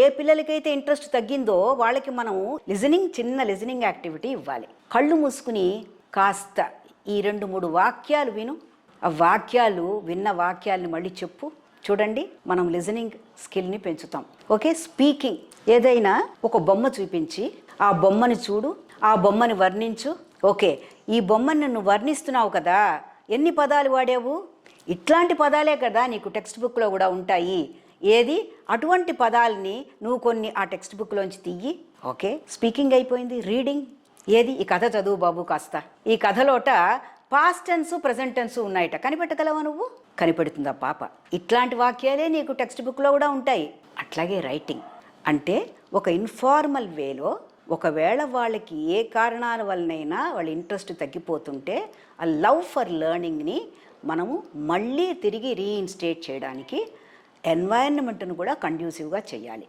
ఏ పిల్లలకైతే ఇంట్రెస్ట్ తగ్గిందో వాళ్ళకి మనం చిన్న లిజనింగ్ యాక్టివిటీ ఇవ్వాలి. కళ్ళు మూసుకుని కాస్త ఈ 2-3 వాక్యాలు విను. ఆ వాక్యాలు విన్న వాక్యాలను మళ్ళీ చెప్పు. చూడండి, మనం లిజనింగ్ స్కిల్ని పెంచుతాం. Okay, speaking. ఏదైనా ఒక బొమ్మ చూపించి ఆ బొమ్మని చూడు, ఆ బొమ్మని వర్ణించు. ఓకే, ఈ బొమ్మని నువ్వు వర్ణిస్తున్నావు కదా, ఎన్ని పదాలు వాడావు? ఇట్లాంటి పదాలే కదా నీకు టెక్స్ట్ బుక్లో కూడా ఉంటాయి. ఏది అటువంటి పదాలని నువ్వు కొన్ని ఆ టెక్స్ట్ బుక్లోంచి తీయి. ఓకే, స్పీకింగ్ అయిపోయింది. రీడింగ్. ఏది ఈ కథ చదువు బాబు కాస్త. ఈ కథలోట పాస్ట్ టెన్స్ ప్రెజెంట్ టెన్స్ ఉన్నాయట, కనిపెట్టగలవా నువ్వు? కనిపెడుతుందా పాప? ఇట్లాంటి వాక్యాలే నీకు టెక్స్ట్ బుక్లో కూడా ఉంటాయి. అట్లాగే రైటింగ్ అంటే ఒక ఇన్ఫార్మల్ వేలో, ఒకవేళ వాళ్ళకి ఏ కారణాల వల్లనైనా వాళ్ళ ఇంట్రెస్ట్ తగ్గిపోతుంటే ఆ లవ్ ఫర్ లెర్నింగ్ని మనము మళ్ళీ తిరిగి రీఇన్స్టేట్ చేయడానికి ఎన్వైరన్మెంట్ను కూడా కండ్యూసివ్గా చేయాలి.